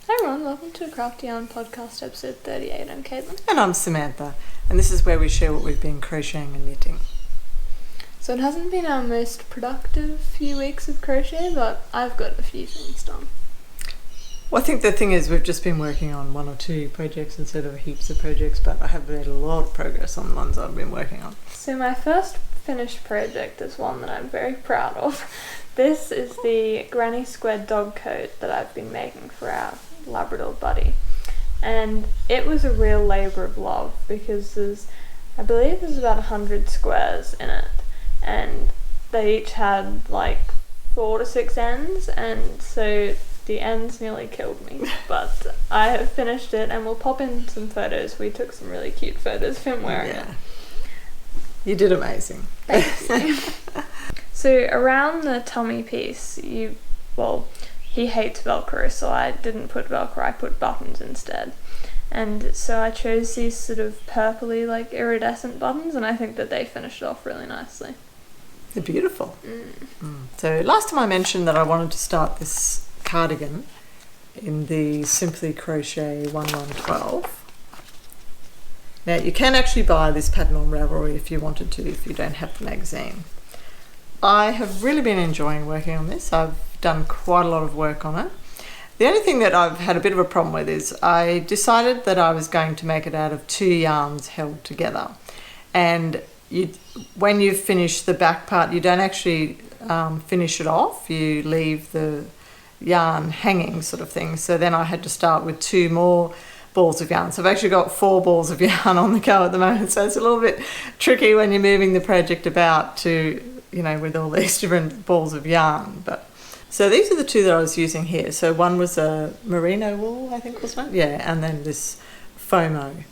Hi everyone, welcome to a Crafty Yarn podcast episode 38. I'm Caitlin. And I'm Samantha, and this is where we share what we've been crocheting and knitting. So it hasn't been our most productive few weeks of crochet, but I've got a few things done. Well, I think the thing is we've just been working on one or two projects instead of heaps of projects, but I have made a lot of progress on the ones I've been working on. So my first finished project is one that I'm very proud of. This is the granny square dog coat that I've been making for our Labrador buddy, and it was a real labour of love because I believe there's about 100 squares in it, and they each had like 4 to 6 ends, and so the ends nearly killed me, but I have finished it and we'll pop in some photos. We took some really cute photos of him wearing it. You did amazing. Thank you. So around the tummy piece, he hates Velcro, so I didn't put Velcro, I put buttons instead. And so I chose these sort of purpley, like iridescent buttons, and I think that they finished it off really nicely. They're beautiful. So last time I mentioned that I wanted to start this cardigan in the Simply Crochet 1112. Now you can actually buy this pattern on Ravelry if you wanted to, if you don't have the magazine. I have really been enjoying working on this. I've done quite a lot of work on it. The only thing that I've had a bit of a problem with is I decided that I was going to make it out of 2 yarns held together. And when you finish the back part, you don't actually finish it off. You leave the yarn hanging sort of thing. So then I had to start with 2 more balls of yarn. So I've actually got 4 balls of yarn on the go at the moment. So it's a little bit tricky when you're moving the project about to, with all these different balls of yarn. So these are the 2 that I was using here. So one was a merino wool, I think, wasn't it? Yeah, and then this FOMO.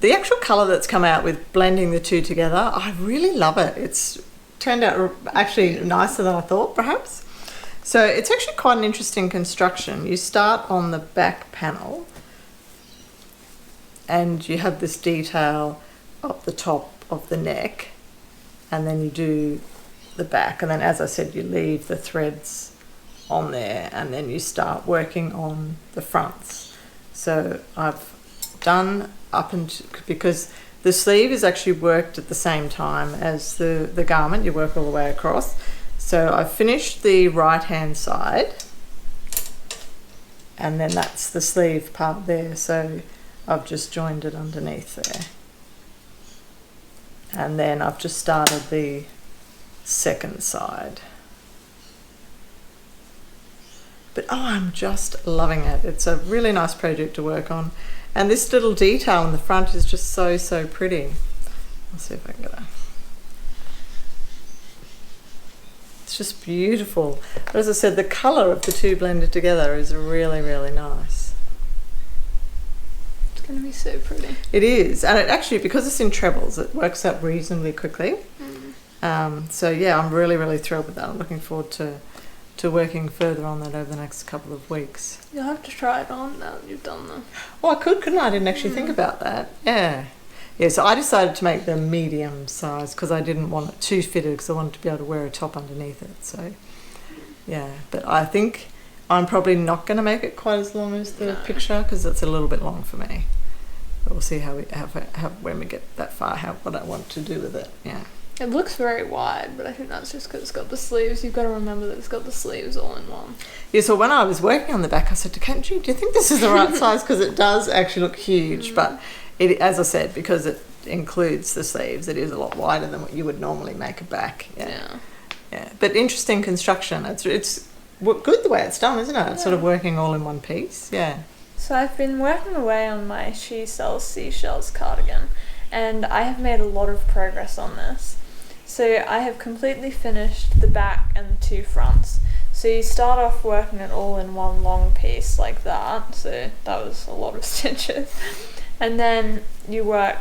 The actual colour that's come out with blending the 2 together, I really love it. It's turned out actually nicer than I thought, perhaps. So it's actually quite an interesting construction. You start on the back panel and you have this detail up the top of the neck, and then you do the back, and then, as I said, you leave the threads on there, and then you start working on the fronts. So I've done because the sleeve is actually worked at the same time as the garment. You work all the way across. So I've finished the right hand side, and then that's the sleeve part there. So I've just joined it underneath there, and then I've just started the second side. But I'm just loving it. It's a really nice project to work on, and this little detail in the front is just so pretty. I'll see if I can get it. It's just beautiful. But as I said, the colour of the 2 blended together is really nice. It's going to be so pretty. It is, and it actually, because it's in trebles, it works out reasonably quickly. So yeah, I'm really thrilled with that. I'm looking forward to working further on that over the next couple of weeks. You'll have to try it on now that you've done that. Well, I couldn't I? I didn't actually think about that. Yeah, so I decided to make the medium size because I didn't want it too fitted, because I wanted to be able to wear a top underneath it. So yeah, but I think I'm probably not going to make it quite as long as the picture, because it's a little bit long for me. But we'll see how when we get that far, what I want to do with it. Yeah. It looks very wide, but I think that's just because it's got the sleeves. You've got to remember that it's got the sleeves all in one. Yeah, so when I was working on the back, I said to Kate, do you think this is the right size? Because it does actually look huge, but it, as I said, because it includes the sleeves, it is a lot wider than what you would normally make a back. Yeah. But interesting construction. It's good the way it's done, isn't it? It's sort of working all in one piece. Yeah. So I've been working away on my She Sells Seashells cardigan, and I have made a lot of progress on this. So I have completely finished the back and the 2 fronts. So you start off working it all in one long piece like that. So that was a lot of stitches. And then you work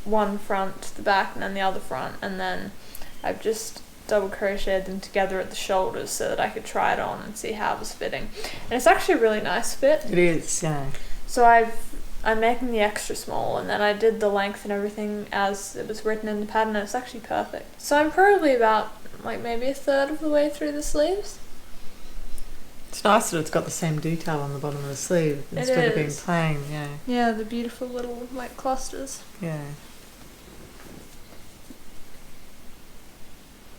one front to the back and then the other front. And then I've just double crocheted them together at the shoulders so that I could try it on and see how it was fitting. And it's actually a really nice fit. It is, yeah. So I'm making the extra small, and then I did the length and everything as it was written in the pattern, and it's actually perfect. So I'm probably about maybe a third of the way through the sleeves. It's nice that it's got the same detail on the bottom of the sleeve instead of being plain. Yeah. Yeah, the beautiful little like clusters. Yeah.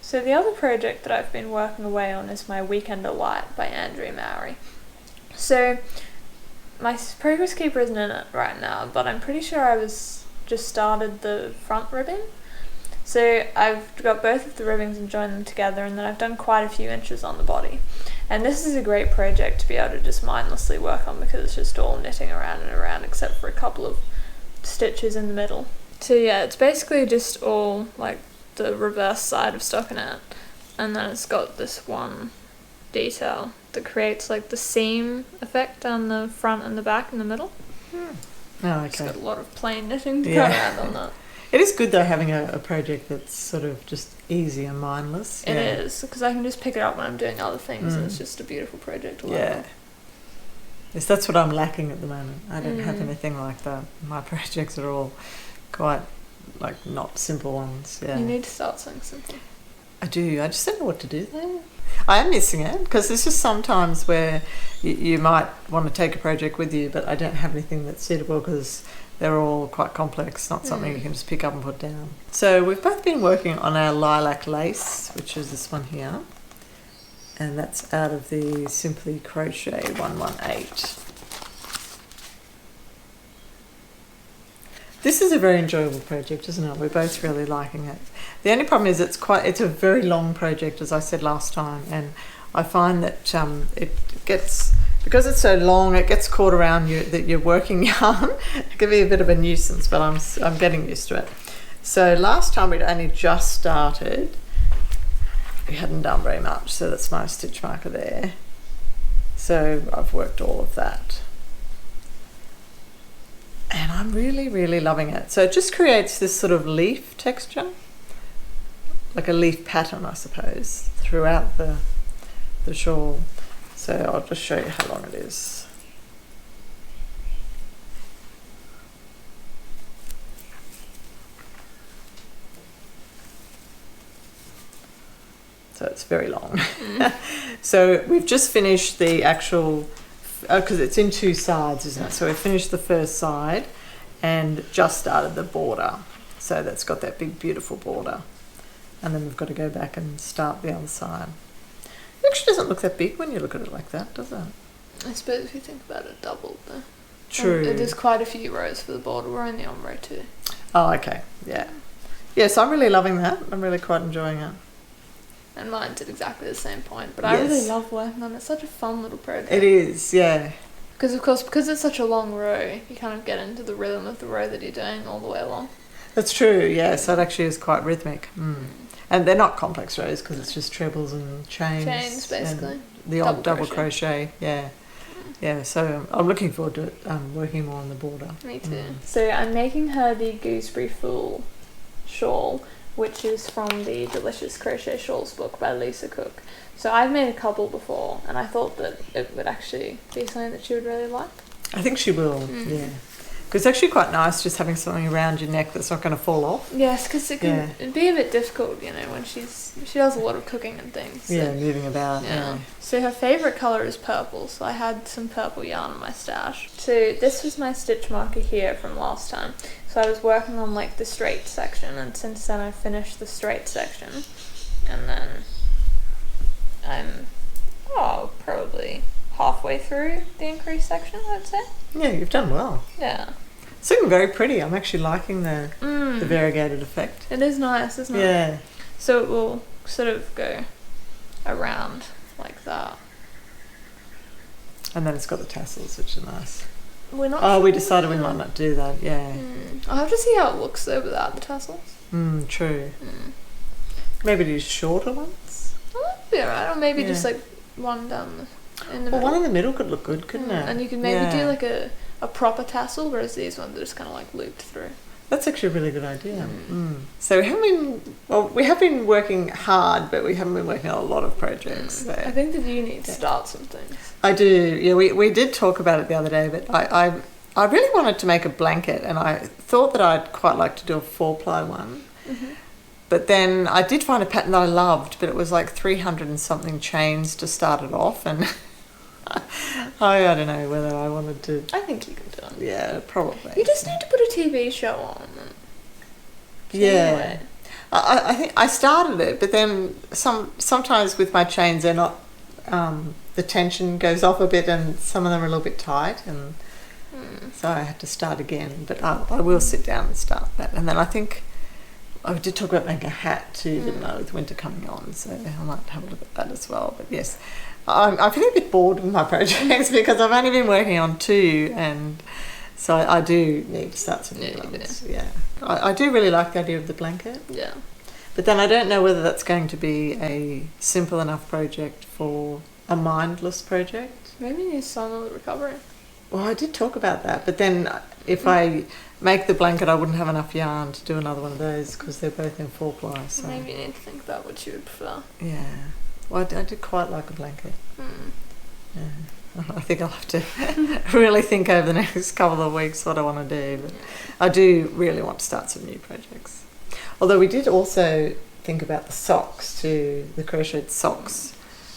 So the other project that I've been working away on is my Weekend Delight by Andrea Mowry. So my progress keeper isn't in it right now, but I'm pretty sure I was just started the front ribbing. So I've got both of the ribbings and joined them together, and then I've done quite a few inches on the body. And this is a great project to be able to just mindlessly work on because it's just all knitting around and around except for a couple of stitches in the middle. So yeah, it's basically just all like the reverse side of stockinette, and then it's got this one detail that creates like the seam effect down the front and the back and the middle. Oh, okay. It's got a lot of plain knitting to go around on that. It is good though having a project that's sort of just easy and mindless. It is, because I can just pick it up when I'm doing other things and it's just a beautiful project to work on. Yes, that's what I'm lacking at the moment. I don't have anything like that. My projects are all quite like not simple ones. Yeah. You need to start something simple. I do. I just don't know what to do there. I am missing it because there's just sometimes where you might want to take a project with you, but I don't have anything that's suitable because they're all quite complex, not something you can just pick up and put down. So we've both been working on our lilac lace, which is this one here, and that's out of the Simply Crochet 118. This is a very enjoyable project, isn't it? We're both really liking it. The only problem is it's a very long project, as I said last time, and I find that it gets, because it's so long, it gets caught around you that you're working yarn. It can be a bit of a nuisance, but I'm getting used to it. So last time we'd only just started. We hadn't done very much, so that's my stitch marker there. So I've worked all of that. And I'm really, really loving it. So it just creates this sort of leaf texture, like a leaf pattern, I suppose, throughout the shawl. So I'll just show you how long it is. So it's very long. So we've just finished the actual, because it's in two sides, isn't it? So we finished the first side and just started the border. So that's got that big, beautiful border. And then we've got to go back and start the other side. It actually doesn't look that big when you look at it like that, does it? I suppose if you think about it, doubled though. True. And there's quite a few rows for the border. We're only on row 2. Oh, okay. Yeah. Yes, I'm really loving that. I'm really quite enjoying it. And mine's at exactly the same point. But I really love working on it. It's such a fun little project. It is, yeah. Because, of course, because it's such a long row, you kind of get into the rhythm of the row that you're doing all the way along. That's true, yeah. So it actually is quite rhythmic. And they're not complex rows because it's just trebles and chains. Chains, basically. The odd double crochet, yeah. Yeah, so I'm looking forward to working more on the border. Me too. So I'm making her the Gooseberry Fool shawl, which is from the Delicious Crochet Shawls book by Lisa Cook. So I've made a couple before, and I thought that it would actually be something that she would really like. I think she will, yeah. Because it's actually quite nice just having something around your neck that's not going to fall off. Yes, because it'd be a bit difficult, you know, when she does a lot of cooking and things. So. Yeah, moving about. Yeah. So her favourite colour is purple, so I had some purple yarn in my stash. So this was my stitch marker here from last time. So I was working on like the straight section, and since then I've finished the straight section, and then I'm probably halfway through the increase section, I'd say. Yeah, you've done well. Yeah. It's looking very pretty. I'm actually liking the variegated effect. It is nice, isn't it? Yeah. So it will sort of go around like that. And then it's got the tassels, which are nice. We're not. Oh, we decided we might not do that. Yeah. I'll have to see how it looks though without the tassels. True. Maybe do shorter ones. Well, that'd be alright. Or maybe just like one down in the middle. Well, one in the middle could look good, couldn't it? And you could maybe do like a proper tassel, whereas these ones are just kind of like looped through. That's actually a really good idea. So we have been working hard, but we haven't been working on a lot of projects. So. I think that you need to start some things. I do. Yeah, we did talk about it the other day, but I really wanted to make a blanket, and I thought that I'd quite like to do a 4-ply one. But then I did find a pattern that I loved, but it was like 300 and something chains to start it off, and I don't know whether I wanted to. I think you can do it. Yeah, probably. You just need to put a TV show on. Yeah. Anyway. I think I started it, but then sometimes with my chains they're not. The tension goes off a bit, and some of them are a little bit tight, and so I had to start again. But I will sit down and start that, and then I think I did talk about making a hat too, didn't I, with winter coming on? So I might have a look at that as well. But yes, I feel a bit bored with my projects because I've only been working on 2, and so I do need to start some new ones. Yeah, I do really like the idea of the blanket. Yeah. But then I don't know whether that's going to be a simple enough project for a mindless project. Maybe you need silent recovery. Well, I did talk about that, but then if I make the blanket, I wouldn't have enough yarn to do another one of those because they're both in 4-ply. So Maybe you need to think about what you would prefer. yeah, well, I did quite like a blanket. Yeah. I think I'll have to really think over the next couple of weeks what I want to do. But I do really want to start some new projects. Although we did also think about the socks too, the crocheted socks.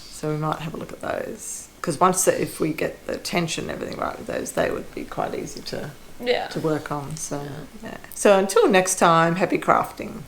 So we might have a look at those. Because if we get the tension and everything right with those, they would be quite easy to work on. So, yeah. So until next time, happy crafting.